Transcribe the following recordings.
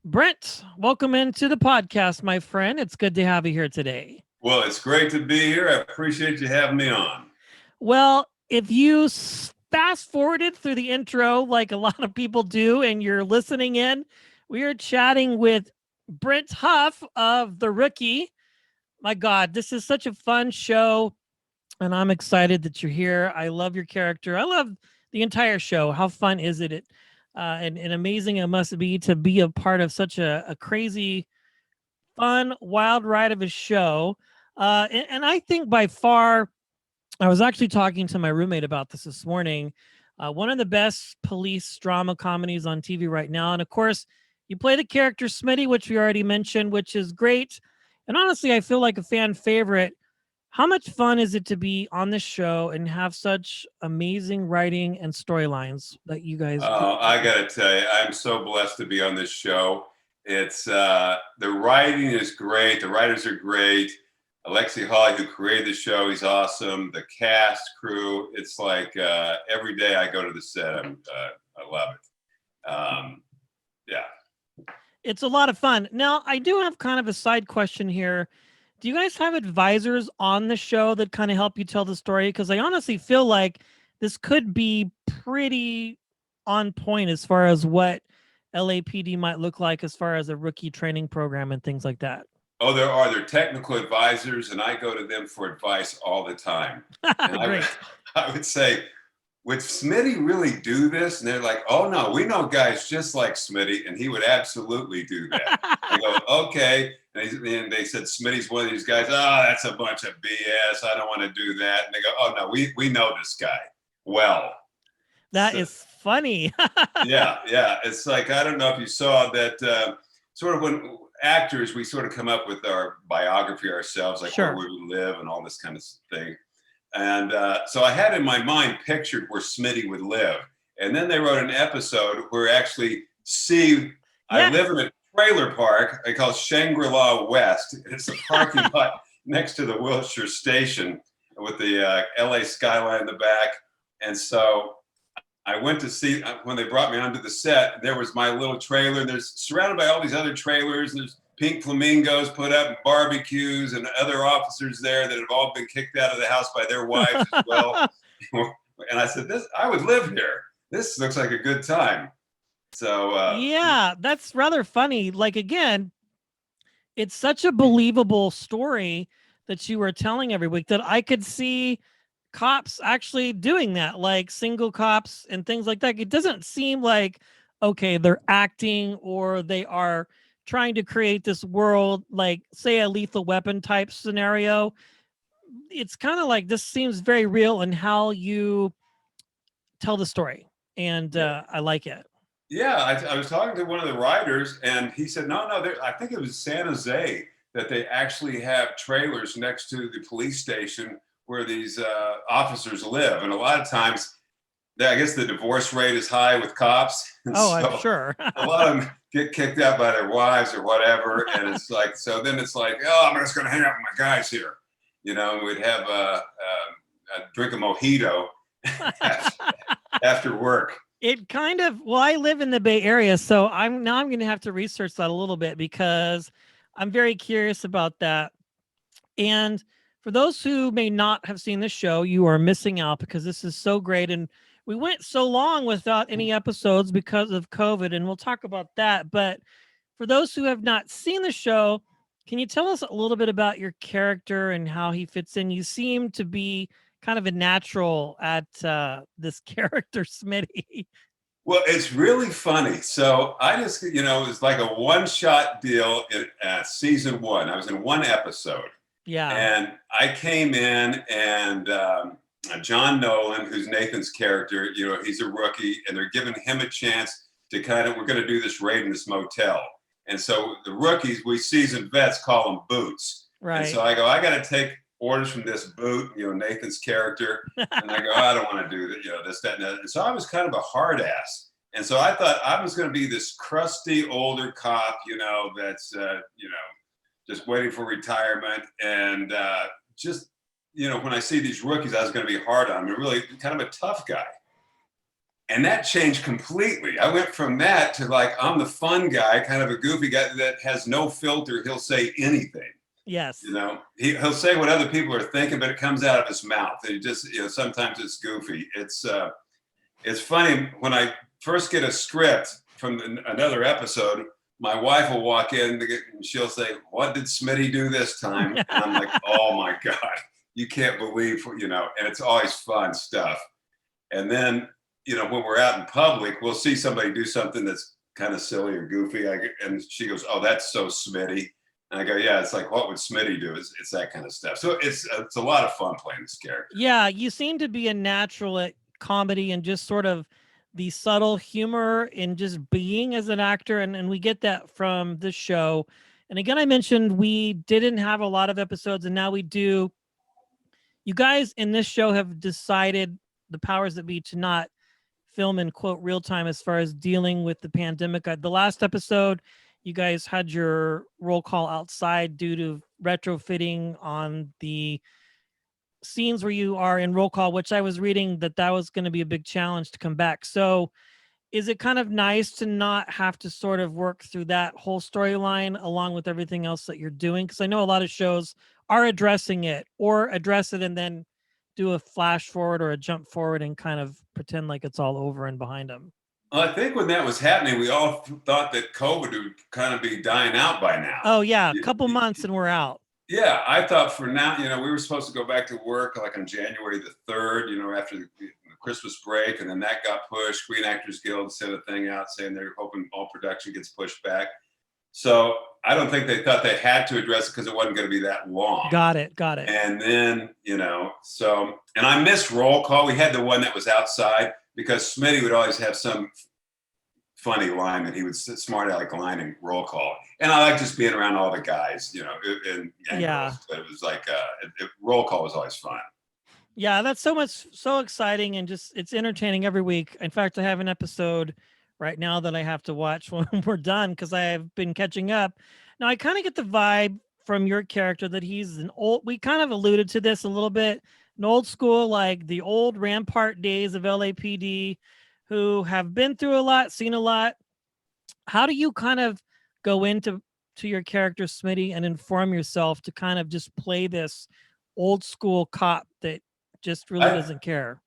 Brent, welcome into the podcast, my friend. It's good to have you here today. Well, it's great to be here. I appreciate you having me on. Well, if you fast forwarded through the intro like a lot of people do and you're listening in, we are chatting with Brent Huff of The Rookie. My God, this is such a fun show, and I'm excited that you're here. I love your character. I love the entire show. How fun is it? And amazing it must be to be a part of such a crazy, fun, wild ride of a show. And I think by far, I was actually talking to my roommate about this morning. One of the best police drama comedies on TV right now. And of course, you play the character Smitty, which we already mentioned, which is great. And honestly, I feel like a fan favorite. How much fun is it to be on this show and have such amazing writing and storylines that you guys do? I got to tell you, I'm so blessed to be on this show. It's the writing is great. The writers are great. Alexi Hawley, who created the show, he's awesome. The cast, crew, it's like every day I go to the set, I love it. Yeah. It's a lot of fun. Now, I do have kind of a side question here. Do you guys have advisors on the show that kind of help you tell the story? Because I honestly feel like this could be pretty on point as far as what LAPD might look like as far as a rookie training program and things like that. Oh, there are. They're technical advisors, and I go to them for advice all the time. And I would say, would Smitty really do this? And they're like, oh, no, we know guys just like Smitty, and he would absolutely do that. I go, okay. And they said, Smitty's one of these guys. Oh, that's a bunch of BS. I don't want to do that. And they go, oh, no, we know this guy well. That is funny. Yeah. It's like, I don't know if you saw that sort of when actors, we sort of come up with our biography ourselves, like Sure. where we would live and all this kind of thing. And so I had in my mind pictured where Smitty would live. And then they wrote an episode where actually I live in a trailer park. I call it Shangri-La West. It's a parking lot next to the Wilshire station with the LA skyline in the back. And so I went to see, when they brought me onto the set, there was my little trailer. There's surrounded by all these other trailers. There's pink flamingos put up, and barbecues, and other officers there that have all been kicked out of the house by their wives as well. And I said, I would live here. This looks like a good time. So yeah, that's rather funny. Like, again, it's such a believable story that you were telling every week that I could see cops actually doing that, like single cops and things like that. It doesn't seem like, okay, they're acting or they are trying to create this world, like say a Lethal Weapon type scenario. It's kind of like, this seems very real in how you tell the story. And I like it. Yeah, I was talking to one of the writers, and he said, no, I think it was San Jose that they actually have trailers next to the police station where these officers live. And a lot of times, I guess the divorce rate is high with cops. I'm sure. A lot of them get kicked out by their wives or whatever. And it's like, so then it's like, oh, I'm just going to hang out with my guys here. You know, and we'd have a drink a mojito after work. It kind of, well, I live in the Bay Area, so I'm going to have to research that a little bit because I'm very curious about that. And for those who may not have seen the show, you are missing out because this is so great. And we went so long without any episodes because of COVID, and we'll talk about that. But for those who have not seen the show, can you tell us a little bit about your character and how he fits in? You seem to be kind of a natural at this character, Smitty. Well, it's really funny. So I just, it was like a one-shot deal in season one. I was in one episode. Yeah. And I came in, and John Nolan, who's Nathan's character, he's a rookie, and they're giving him a chance to we're going to do this raid in this motel. And so the rookies, we seasoned vets call them boots. Right. And so I go, I got to take orders from this boot, Nathan's character. And I go, I don't want to do that, this, that, and that. And so I was kind of a hard ass. And so I thought I was going to be this crusty older cop, that's, just waiting for retirement. And when I see these rookies, I was going to be hard on them. Really kind of a tough guy. And that changed completely. I went from that to like, I'm the fun guy, kind of a goofy guy that has no filter. He'll say anything. Yes. You know, he'll say what other people are thinking, but it comes out of his mouth. And sometimes it's goofy. It's funny when I first get a script from another episode, my wife will walk in and she'll say, "What did Smitty do this time?" And I'm like, "Oh my God, you can't believe, and it's always fun stuff. And then, when we're out in public, we'll see somebody do something that's kind of silly or goofy. And she goes, "Oh, that's so Smitty." And I go, "Yeah, it's like, what would Smitty do?" It's that kind of stuff. So it's a lot of fun playing this character. Yeah, you seem to be a natural at comedy and just sort of the subtle humor in just being as an actor. And we get that from the show. And again, I mentioned we didn't have a lot of episodes, and now we do. You guys in this show have decided, the powers that be, to not film in quote real time as far as dealing with the pandemic. The last episode, you guys had your roll call outside due to retrofitting on the scenes where you are in roll call, which I was reading that was going to be a big challenge to come back. So is it kind of nice to not have to sort of work through that whole storyline along with everything else that you're doing? Because I know a lot of shows are addressing it, or address it and then do a flash forward or a jump forward and kind of pretend like it's all over and behind them. Well, I think when that was happening, we all thought that COVID would kind of be dying out by now. Oh yeah, a couple months and we're out. Yeah, I thought for now, we were supposed to go back to work like on January the 3rd, after the Christmas break, and then that got pushed. Screen Actors Guild sent a thing out saying they're hoping all production gets pushed back. So I don't think they thought they had to address it because it wasn't going to be that long. Got it. And then, and I missed roll call. We had the one that was outside because Smitty would always have some funny line that he would smart aleck line in roll call. And I like just being around all the guys, and yeah. But it was like, roll call was always fun. Yeah, that's so exciting, and just it's entertaining every week. In fact, I have an episode right now that I have to watch when we're done because I have been catching up. Now, I kind of get the vibe from your character that he's we kind of alluded to this a little bit, an old school, like the old Rampart days of LAPD, who have been through a lot, seen a lot. How do you kind of go into your character, Smitty, and inform yourself to kind of just play this old school cop that just really doesn't care?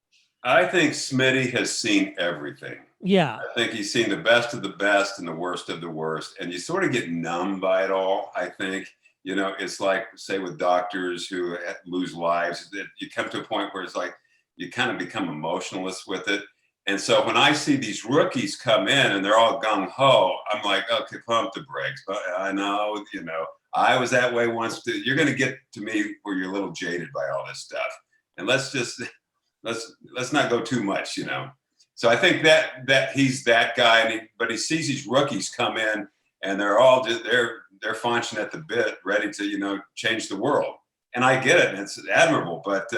I think Smitty has seen everything. Yeah. I think he's seen the best of the best and the worst of the worst. And you sort of get numb by it all, I think. It's like, say, with doctors who lose lives, that you come to a point where it's like you kind of become emotionless with it. And so when I see these rookies come in and they're all gung-ho, I'm like, okay, pump the brakes. But I know, I was that way once too. You're going to get to me where you're a little jaded by all this stuff. And let's not go too much, So I think that he's that guy, but he sees these rookies come in and they're all they're faunching at the bit, ready to change the world. And I get it, and it's admirable, but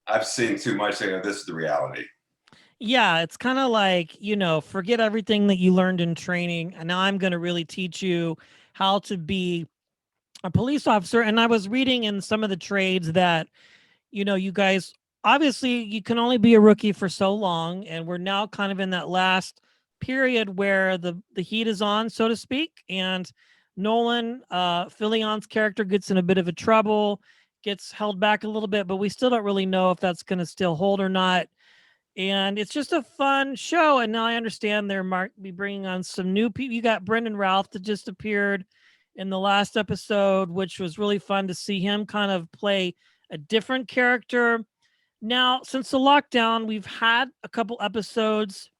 I've seen too much. This is the reality. Yeah, it's kind of like, forget everything that you learned in training, and now I'm going to really teach you how to be a police officer. And I was reading in some of the trades that, you guys, obviously you can only be a rookie for so long, and we're now kind of in that last period where the heat is on, so to speak. And Nolan, Fillion's character, gets in a bit of a trouble, gets held back a little bit, but we still don't really know if that's going to still hold or not. And it's just a fun show. And now I understand they're might be bringing on some new people. You got Brendan Routh that just appeared in the last episode, which was really fun to see him kind of play a different character. Now, since the lockdown, we've had a couple episodes.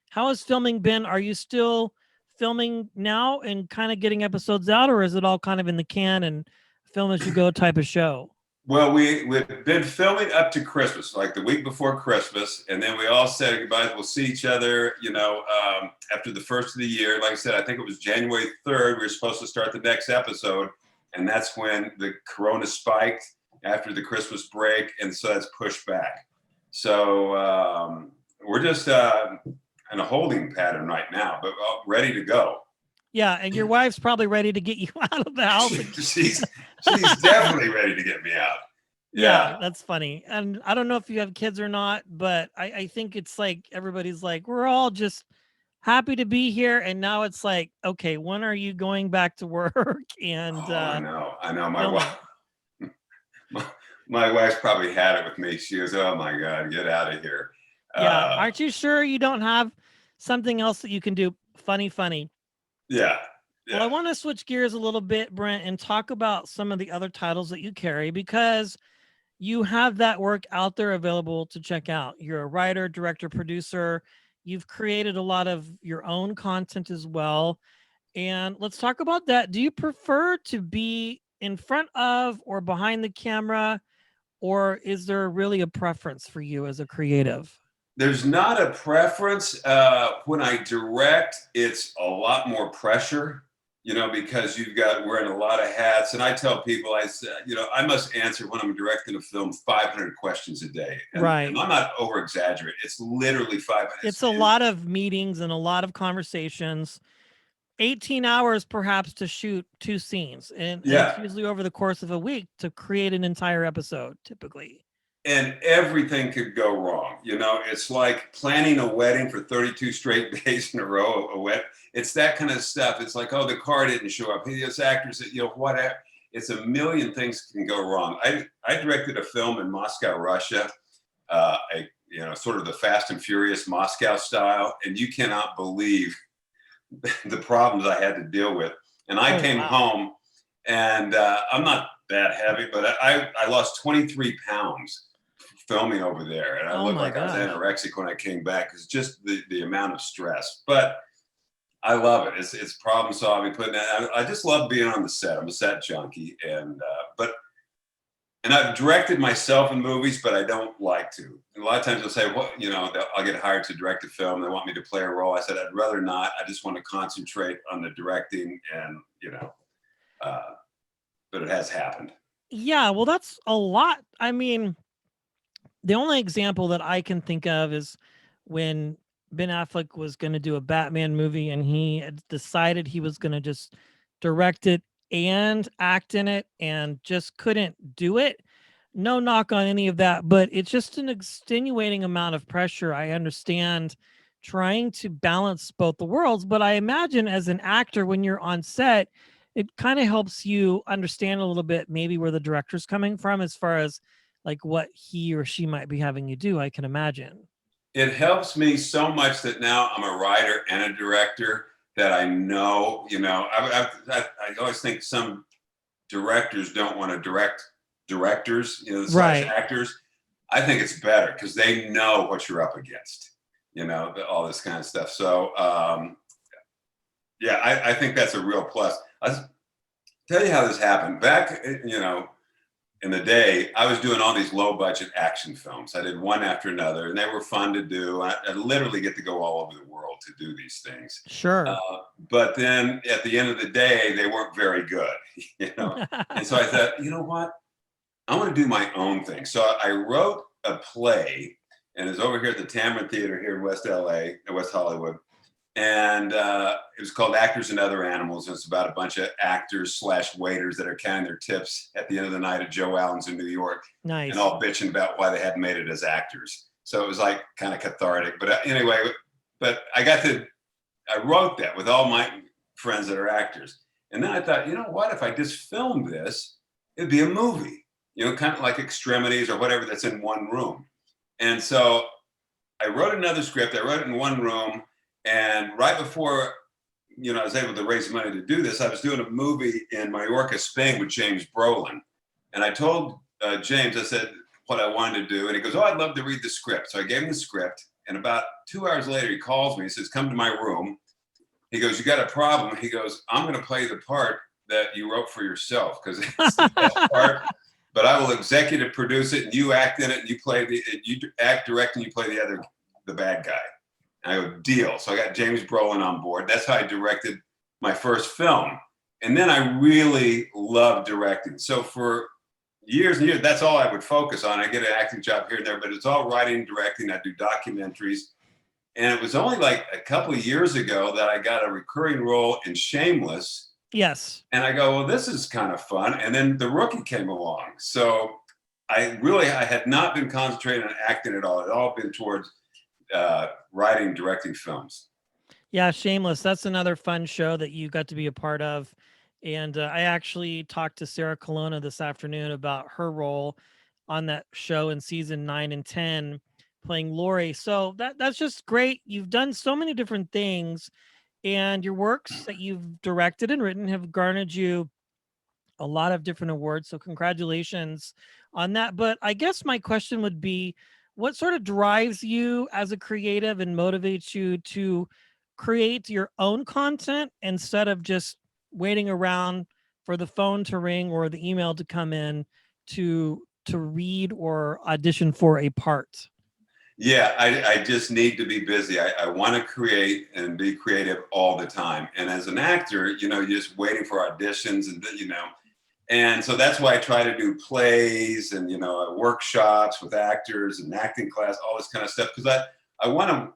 How has filming been? Are you still filming now and kind of getting episodes out, or is it all kind of in the can and film as you go type of show? Well, we've been filming up to Christmas, like the week before Christmas, and then we all said goodbye. We'll see each other, after the first of the year. Like I said, I think it was January 3rd. We were supposed to start the next episode, and that's when the corona spiked after the Christmas break, and so that's pushed back. So we're just in a holding pattern right now, but ready to go. Yeah, and your wife's probably ready to get you out of the house. she's definitely ready to get me out. Yeah, that's funny. And I don't know if you have kids or not, but I think it's like everybody's like, we're all just happy to be here. And now it's like, okay, when are you going back to work? And I know. My filming? wife, my wife's probably had it with me. She goes, "Oh my God, get out of here." Yeah. Uh, Aren't you sure you don't have something else that you can do? Funny. yeah, Well, I yeah. want to switch gears a little bit, Brent, and talk about some of the other titles that you carry because you have that work out there available to check out. You're a writer, director, producer. You've created a lot of your own content as well. And let's talk about that. Do you prefer to be in front of or behind the camera, or is there really a preference for you as a creative? There's not a preference. When I direct, it's a lot more pressure, because you've got wearing a lot of hats. And I tell people, I said, I must answer when I'm directing a film 500 questions a day. And Right. I'm not over exaggerating. It's literally 500. It's a lot of meetings and a lot of conversations. 18 hours perhaps to shoot 2 scenes, and it's Yeah. usually over the course of a week to create an entire episode typically. And everything could go wrong. It's like planning a wedding for 32 straight days in a row. It's that kind of stuff. It's like, oh, the car didn't show up. This actors, whatever. It's a million things can go wrong. I directed a film in Moscow, Russia, sort of the Fast and Furious Moscow style, and you cannot believe the problems I had to deal with. And I came home, and I'm not that heavy, but I lost 23 pounds filming over there, and I looked like I was anorexic when I came back because just the amount of stress. But I love it. It's problem solving. I just love being on the set. I'm a set junkie, and I've directed myself in movies, but I don't like to. And a lot of times they'll say, I'll get hired to direct a film. They want me to play a role. I said, I'd rather not. I just want to concentrate on the directing, and but it has happened. Yeah, well, that's a lot. I mean, the only example that I can think of is when Ben Affleck was going to do a Batman movie and he had decided he was going to just direct it and act in it and just couldn't do it. No knock on any of that, but it's just an extenuating amount of pressure. I understand trying to balance both the worlds, but I imagine as an actor, when you're on set, it kind of helps you understand a little bit maybe where the director's coming from as far as like what he or she might be having you do, I can imagine. It helps me so much that now I'm a writer and a director that I know, I always think some directors don't want to direct directors, slash actors. I think it's better because they know what you're up against, all this kind of stuff. So, yeah, I think that's a real plus. I'll tell you how this happened. Back, in the day, I was doing all these low budget action films. I did one after another, and they were fun to do. I literally get to go all over the world to do these things. Sure. But then at the end of the day, they weren't very good, And so I thought, you know what? I want to do my own thing. So I wrote a play, and it's over here at the Tamron Theater here in West LA, West Hollywood. And it was called Actors and Other Animals. And it's about a bunch of actors slash waiters that are counting their tips at the end of the night at Joe Allen's in New York. Nice. And all bitching about why they hadn't made it as actors. So it was like kind of cathartic. But anyway, I wrote that with all my friends that are actors. And then I thought, you know what? If I just filmed this, it'd be a movie, kind of like Extremities or whatever that's in one room. And so I wrote another script. I wrote it in one room. And right before, I was able to raise money to do this, I was doing a movie in Mallorca, Spain with James Brolin. And I told James, I said what I wanted to do. And he goes, oh, I'd love to read the script. So I gave him the script. And about 2 hours later, he calls me. He says, come to my room. He goes, you got a problem. He goes, I'm going to play the part that you wrote for yourself because it's the best part. But I will executive produce it, and you act in it, and you act, direct, and you play the bad guy. And I go, deal. So I got James Brolin on board. That's how I directed my first film. And then I really loved directing. So for years and years, that's all I would focus on. I get an acting job here and there, but it's all writing and directing. I do documentaries. And it was only like a couple of years ago that I got a recurring role in Shameless. Yes. And I go, well, this is kind of fun. And then The Rookie came along. So I had not been concentrating on acting at all. It had all been towards writing, directing films. Yeah, Shameless. That's another fun show that you got to be a part of. And I actually talked to Sarah Colonna this afternoon about her role on that show in season 9 and 10, playing Lori. So that's just great. You've done so many different things, and your works that you've directed and written have garnered you a lot of different awards. So congratulations on that. But I guess my question would be, what sort of drives you as a creative and motivates you to create your own content instead of just waiting around for the phone to ring or the email to come in to read or audition for a part? Yeah, I just need to be busy. I want to create and be creative all the time. And as an actor, you're just waiting for auditions and so that's why I try to do plays and, workshops with actors and acting class, all this kind of stuff, because I want to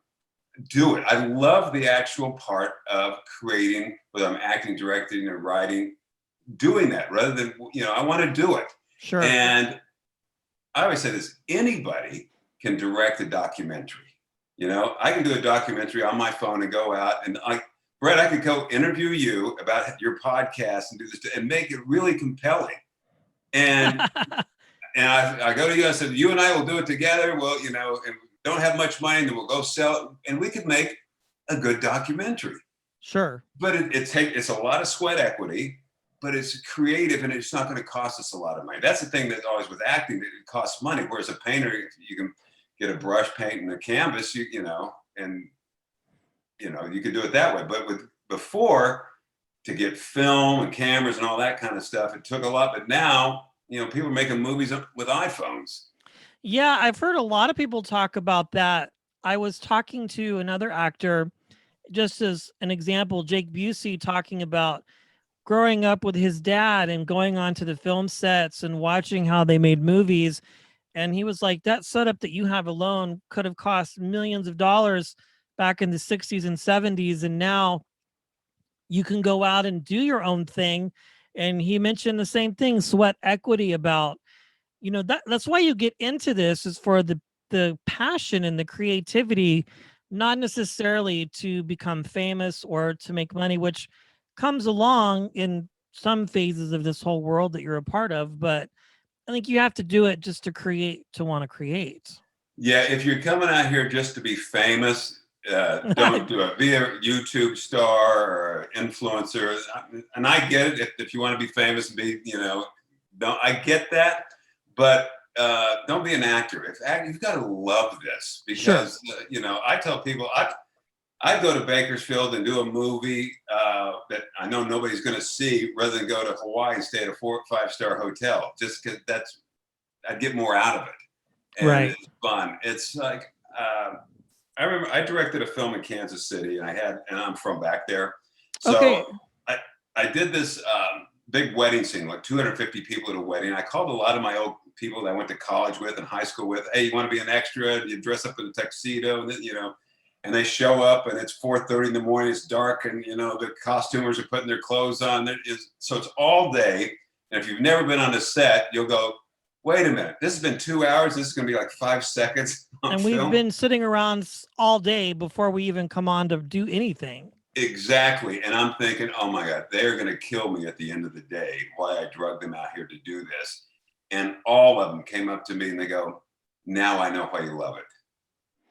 do it. I love the actual part of creating, whether I'm acting, directing, or writing, doing that rather than, I want to do it. Sure. And I always say this, anybody can direct a documentary. I can do a documentary on my phone and go out and Brett, I could go interview you about your podcast and do this and make it really compelling. And and I go to you, I said, you and I will do it together. Well, and we don't have much money, and then we'll go sell it, and we could make a good documentary. Sure. But it's a lot of sweat equity, but it's creative and it's not going to cost us a lot of money. That's the thing that's always with acting, that it costs money. Whereas a painter, you can get a brush, paint, and a canvas, and you can do it that way. But before, to get film and cameras and all that kind of stuff, it took a lot. But now, people are making movies with iPhones. Yeah, I've heard a lot of people talk about that. I was talking to another actor, just as an example, Jake Busey, talking about growing up with his dad and going onto the film sets and watching how they made movies. And he was like, that setup that you have alone could have cost millions of dollars back in the 60s and 70s. And now you can go out and do your own thing. And he mentioned the same thing, sweat equity, about, that's why you get into this, is for the passion and the creativity, not necessarily to become famous or to make money, which comes along in some phases of this whole world that you're a part of. But I think you have to do it just to want to create. Yeah, if you're coming out here just to be famous, don't do it. Be a YouTube star or influencer. And I get it if you want to be famous and be, I get that. But don't be an actor. You've got to love this, because, sure. I tell people, I'd go to Bakersfield and do a movie that I know nobody's going to see, rather than go to Hawaii and stay at a 4- or 5-star hotel, just because I'd get more out of it. And right. It's fun. It's like, I remember I directed a film in Kansas City, and I'm from back there. So okay. I did this big wedding scene, like 250 people at a wedding. I called a lot of my old people that I went to college with and high school with. Hey, you want to be an extra? You dress up in a tuxedo, and then, and they show up, and it's 4:30 in the morning. It's dark, and the costumers are putting their clothes on. So it's all day. And if you've never been on a set, you'll go, wait a minute, this has been 2 hours. This is going to be like 5 seconds. And we've been sitting around all day before we even come on to do anything. Exactly. And I'm thinking, oh my God, they're going to kill me at the end of the day, why I drugged them out here to do this. And all of them came up to me and they go, now I know why you love it.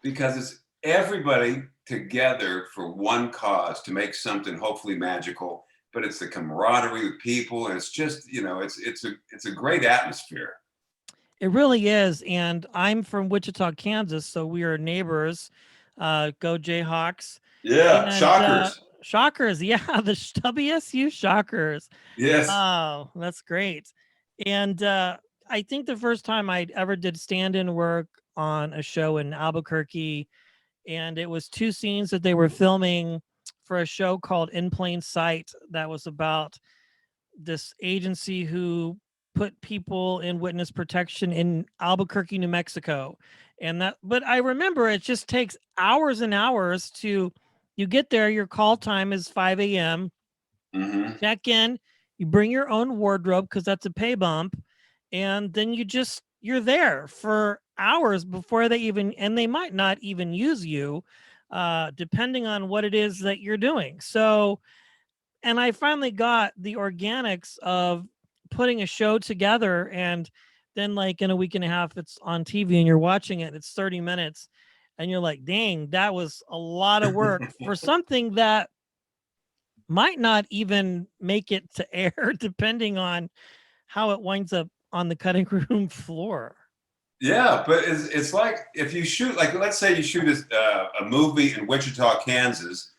Because it's everybody together for one cause, to make something hopefully magical, but it's the camaraderie with people. And it's just, it's a great atmosphere. It really is. And I'm from Wichita, Kansas, so we are neighbors. Go Jayhawks. Yeah, and, Shockers. Shockers, yeah, the WSU Shockers. Yes. Oh, that's great. And I think the first time I ever did stand-in work on a show in Albuquerque, and it was 2 scenes that they were filming for a show called In Plain Sight that was about this agency who put people in witness protection in Albuquerque, New Mexico. But I remember it just takes hours and hours you get there, your call time is 5 a.m. Mm-hmm. Check in, you bring your own wardrobe because that's a pay bump. And then you just you're there for hours before they even, and they might not even use you, depending on what it is that you're doing. So, and I finally got the organics of putting a show together, and then like in a week and a half it's on TV and you're watching it, it's 30 minutes and you're like, dang, that was a lot of work for something that might not even make it to air depending on how it winds up on the cutting room floor. Yeah, but it's like if you shoot, like let's say you shoot a movie in Wichita, Kansas.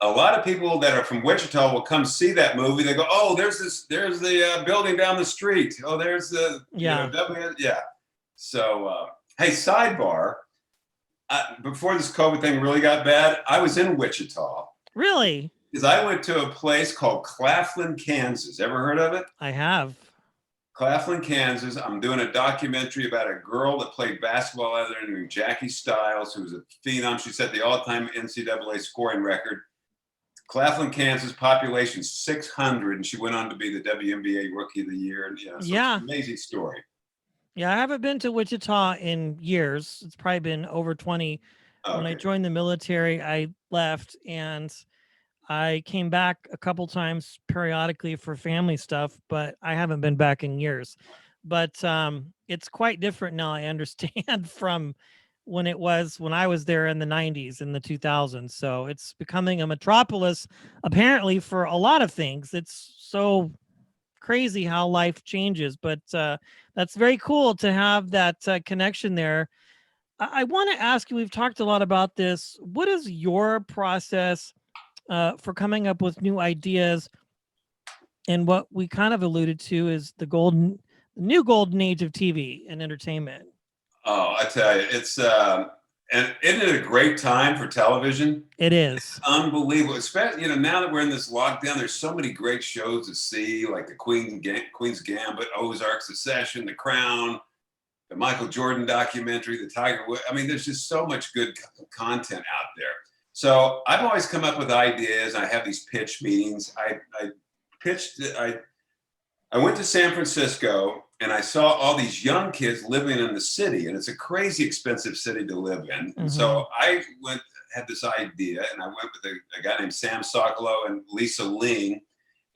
A lot of people that are from Wichita will come see that movie. They go, "Oh, there's the building down the street. Oh, there's the yeah." So, hey, sidebar. Before this COVID thing really got bad, I was in Wichita. Really? Because I went to a place called Claflin, Kansas. Ever heard of it? I have. Claflin, Kansas. I'm doing a documentary about a girl that played basketball out there named Jackie Stiles, who was a phenom. She set the all-time NCAA scoring record. Claflin, Kansas, population 600, and she went on to be the WNBA Rookie of the Year. And, so It's an amazing story. Yeah, I haven't been to Wichita in years. It's probably been over 20. Okay. When I joined the military, I left and I came back a couple times periodically for family stuff, but I haven't been back in years. But it's quite different now, I understand, from when I was there in the 90s and the 2000s. So it's becoming a metropolis, apparently, for a lot of things. It's so crazy how life changes, but that's very cool to have that connection there. I want to ask you, we've talked a lot about this. What is your process for coming up with new ideas? And what we kind of alluded to is the new golden age of TV and entertainment. Oh, I tell you, it's and isn't it a great time for television? It is. It's unbelievable. Especially, now that we're in this lockdown, there's so many great shows to see, like the Queen's Gambit, Ozark, Succession, The Crown, the Michael Jordan documentary, the Tiger Woods. I mean, there's just so much good content out there. So I've always come up with ideas. I have these pitch meetings. I went to San Francisco and I saw all these young kids living in the city, and it's a crazy expensive city to live in. Mm-hmm. And so I had this idea, and I went with a guy named Sam Sokolow and Lisa Ling,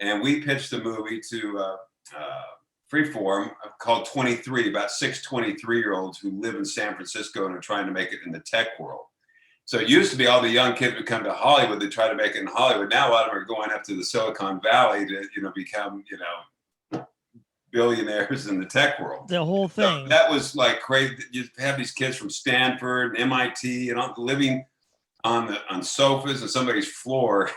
and we pitched the movie to Freeform called 23, about 6 23-year-olds who live in San Francisco and are trying to make it in the tech world. So it used to be all the young kids would come to Hollywood, they try to make it in Hollywood. Now a lot of them are going up to the Silicon Valley to, become, billionaires in the tech world. The whole thing. So that was like crazy. You have these kids from Stanford and MIT and living on sofas on somebody's floor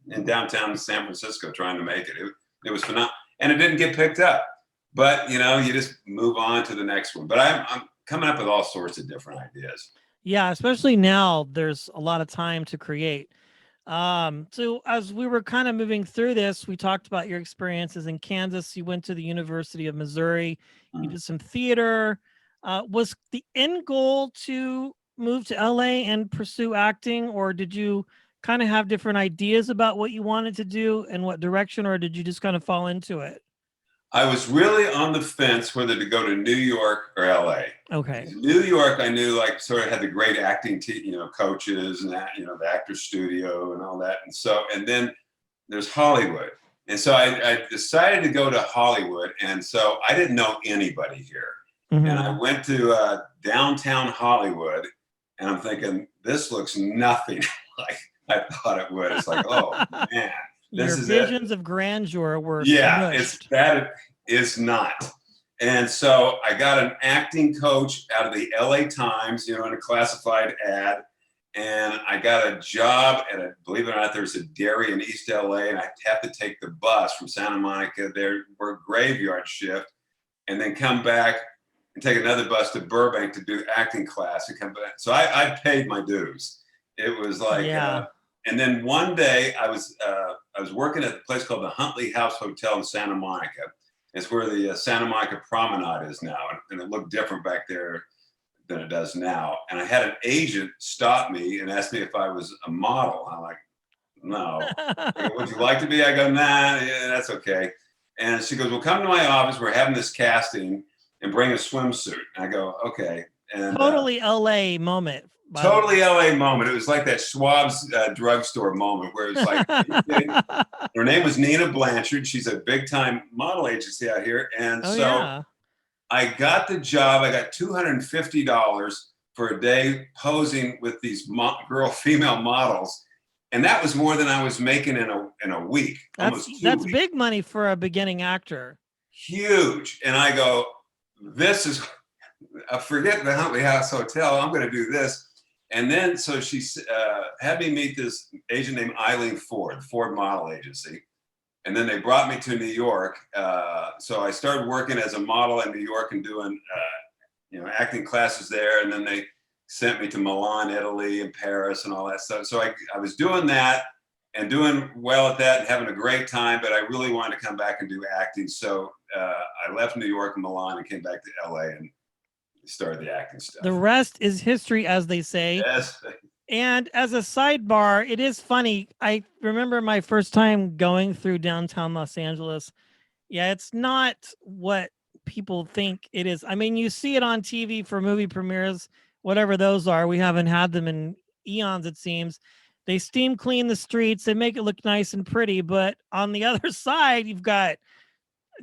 in downtown San Francisco trying to make it. It was phenomenal. And it didn't get picked up. But, you just move on to the next one. But I'm coming up with all sorts of different ideas. Yeah, especially now, there's a lot of time to create. So as we were kind of moving through this, we talked about your experiences in Kansas. You went to the University of Missouri. You did some theater. Was the end goal to move to LA and pursue acting, or did you kind of have different ideas about what you wanted to do and what direction, or did you just kind of fall into it? I was really on the fence whether to go to New York or LA. Okay. New York, I knew sort of had the great acting coaches and that, the actor studio and all that. And then there's Hollywood. And so I decided to go to Hollywood. And so I didn't know anybody here. Mm-hmm. And I went to downtown Hollywood, and I'm thinking, this looks nothing like I thought it would. It's like, oh man. Your visions of grandeur were that is not. And so I got an acting coach out of the LA Times, in a classified ad. And I got a job at believe it or not, there's a dairy in East LA, and I have to take the bus from Santa Monica there, work graveyard shift, and then come back and take another bus to Burbank to do acting class and come back. So I paid my dues. It was like, and then one day I was working at a place called the Huntley House Hotel in Santa Monica. It's where the Santa Monica Promenade is now, and it looked different back there than it does now. And I had an agent stop me and ask me if I was a model. I'm like, no. Would you like to be? I go, nah, yeah, that's okay. And she goes, well, come to my office. We're having this casting. and bring a swimsuit. And I go, okay. And totally LA moment. Totally LA moment. It was like that Schwab's drugstore moment where it's like, are you kidding? Her name was Nina Blanchard. She's a big time model agency out here. And so I got the job. I got $250 for a day posing with these female models. And that was more than I was making in a week. That's big money for a beginning actor. Huge. And I go, this is, forget the Huntley House Hotel. I'm going to do this. And then, so she had me meet this agent named Eileen Ford, Ford Model Agency. And then they brought me to New York. So I started working as a model in New York and doing, acting classes there. And then they sent me to Milan, Italy, and Paris and all that stuff. So I was doing that and doing well at that and having a great time, but I really wanted to come back and do acting. So I left New York and Milan and came back to LA and started the acting stuff. The rest is history, as they say. Yes. And as a sidebar, it is funny. I remember my first time going through downtown Los Angeles. Yeah, it's not what people think it is. I mean, you see it on TV for movie premieres, whatever those are. We haven't had them in eons, it seems. They steam clean the streets. They make it look nice and pretty. But on the other side, you've got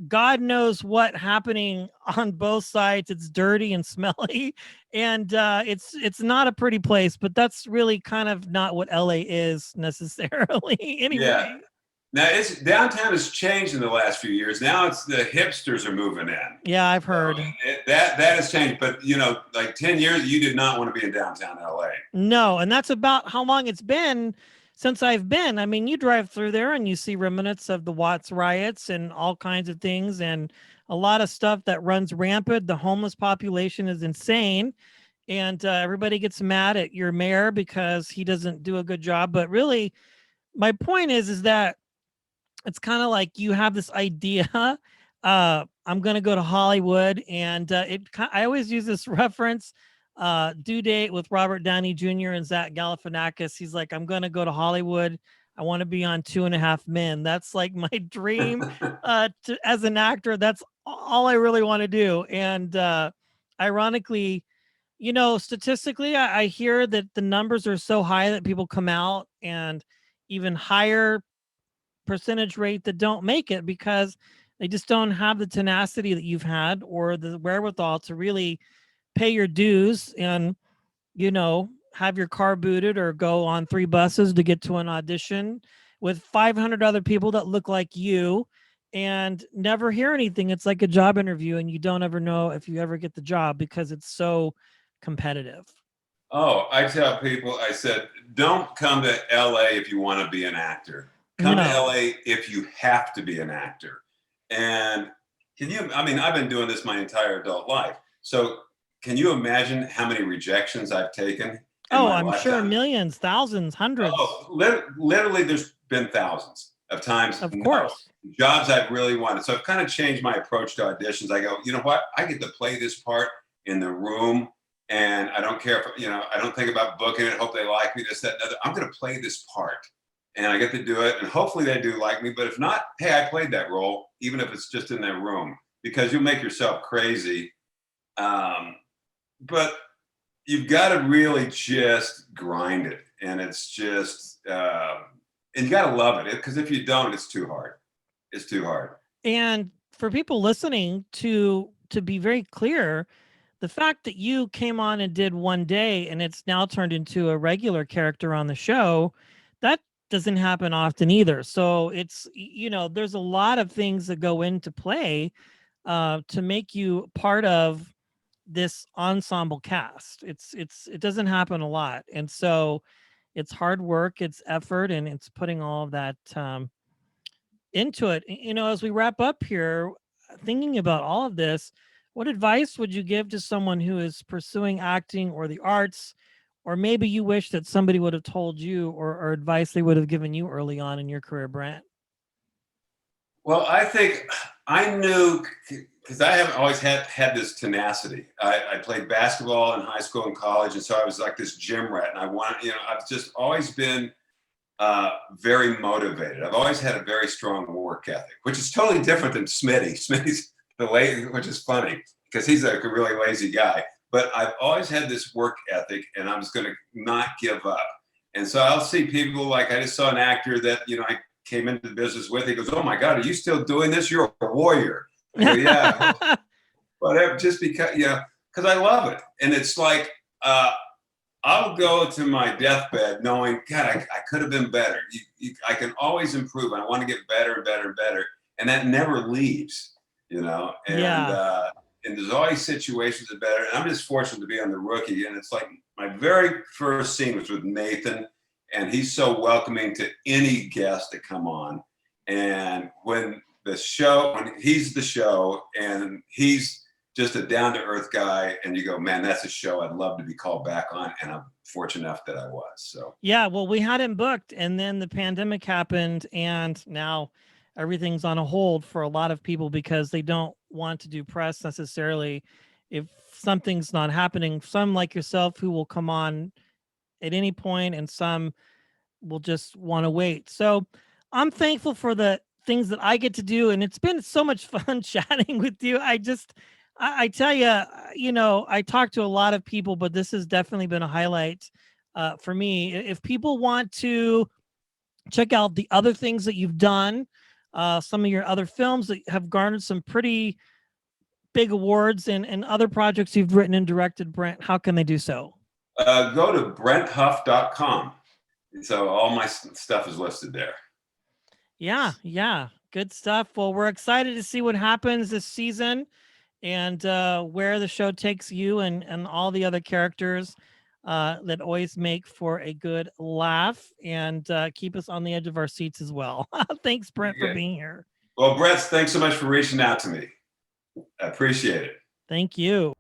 God knows what happening on both sides. It's dirty and smelly, and it's not a pretty place. But that's really kind of not what LA is necessarily. Anyway. Yeah. Now downtown has changed in the last few years. Now it's the hipsters are moving in. Yeah, I've heard that has changed. But like 10 years, you did not want to be in downtown LA. No, and that's about how long it's been since I've been. I mean, you drive through there and you see remnants of the Watts riots and all kinds of things and a lot of stuff that runs rampant. The homeless population is insane. And everybody gets mad at your mayor because he doesn't do a good job. But really, my point is that it's kind of like you have this idea. I'm going to go to Hollywood. And I always use this reference. Due Date with Robert Downey Jr. and Zach Galifianakis. He's like, I'm going to go to Hollywood. I want to be on 2.5 Men. That's like my dream as an actor. That's all I really want to do. And ironically, statistically, I hear that the numbers are so high that people come out, and even higher percentage rate that don't make it because they just don't have the tenacity that you've had or the wherewithal to really pay your dues and, have your car booted or go on 3 buses to get to an audition with 500 other people that look like you and never hear anything. It's like a job interview and you don't ever know if you ever get the job because it's so competitive. Oh, I tell people, I said, don't come to LA if you want to be an actor. Come to LA if you have to be an actor. And I've been doing this my entire adult life. So can you imagine how many rejections I've taken? I'm lifetime? Sure millions, thousands, hundreds. Oh, literally there's been thousands of times. Of course. Jobs I've really wanted. So I've kind of changed my approach to auditions. I go, you know what? I get to play this part in the room and I don't care if, I don't think about booking it, hope they like me, this, that, and other. I'm going to play this part and I get to do it. And hopefully they do like me. But if not, hey, I played that role, even if it's just in that room, because you'll make yourself crazy. But you've got to really just grind it. And it's just, and you got to love it. Because if you don't, it's too hard. It's too hard. And for people listening to be very clear, the fact that you came on and did one day and it's now turned into a regular character on the show, that doesn't happen often either. So it's, there's a lot of things that go into play to make you part of this ensemble cast. It doesn't happen a lot. And so it's hard work, it's effort, and it's putting all of that into it. As we wrap up here, thinking about all of this, what advice would you give to someone who is pursuing acting or the arts, or maybe you wish that somebody would have told you or advice they would have given you early on in your career, Brent? Well, I think I knew, because I haven't always had this tenacity. I played basketball in high school and college, and so I was like this gym rat. And I've just always been very motivated. I've always had a very strong work ethic, which is totally different than Smitty. Smitty's which is funny. because he's a really lazy guy. But I've always had this work ethic, and I'm just going to not give up. And so I'll see people like, I just saw an actor that, you know, I came into the business with. He goes, "Oh my God, are you still doing this? You're a warrior." I go, "Yeah." Whatever, just because, you know, because I love it. And it's like, I'll go to my deathbed knowing, God, I could have been better. I can always improve. I want to get better and better and better. And that never leaves, you know? And there's always situations that are better. And I'm just fortunate to be on The Rookie. And it's like my very first scene was with Nathan. And he's so welcoming to any guest that come on. And when he's the show and he's just a down-to-earth guy, and you go, man, that's a show I'd love to be called back on, and I'm fortunate enough that I was. So yeah, well, we had him booked, and then the pandemic happened, and now everything's on a hold for a lot of people because they don't want to do press necessarily if something's not happening. Some like yourself who will come on at any point, and some will just want to wait. So I'm thankful for the things that I get to do, and it's been so much fun chatting with you. I tell you, you know, I talk to a lot of people, but this has definitely been a highlight for me. If people want to check out the other things that you've done, some of your other films that have garnered some pretty big awards and other projects you've written and directed, Brent, how can they do so? Go to BrentHuff.com. So all my stuff is listed there. Yeah. Good stuff. Well, we're excited to see what happens this season and where the show takes you and all the other characters that always make for a good laugh and keep us on the edge of our seats as well. Thanks, Brent, for being here. Well, Brett, thanks so much for reaching out to me. I appreciate it. Thank you.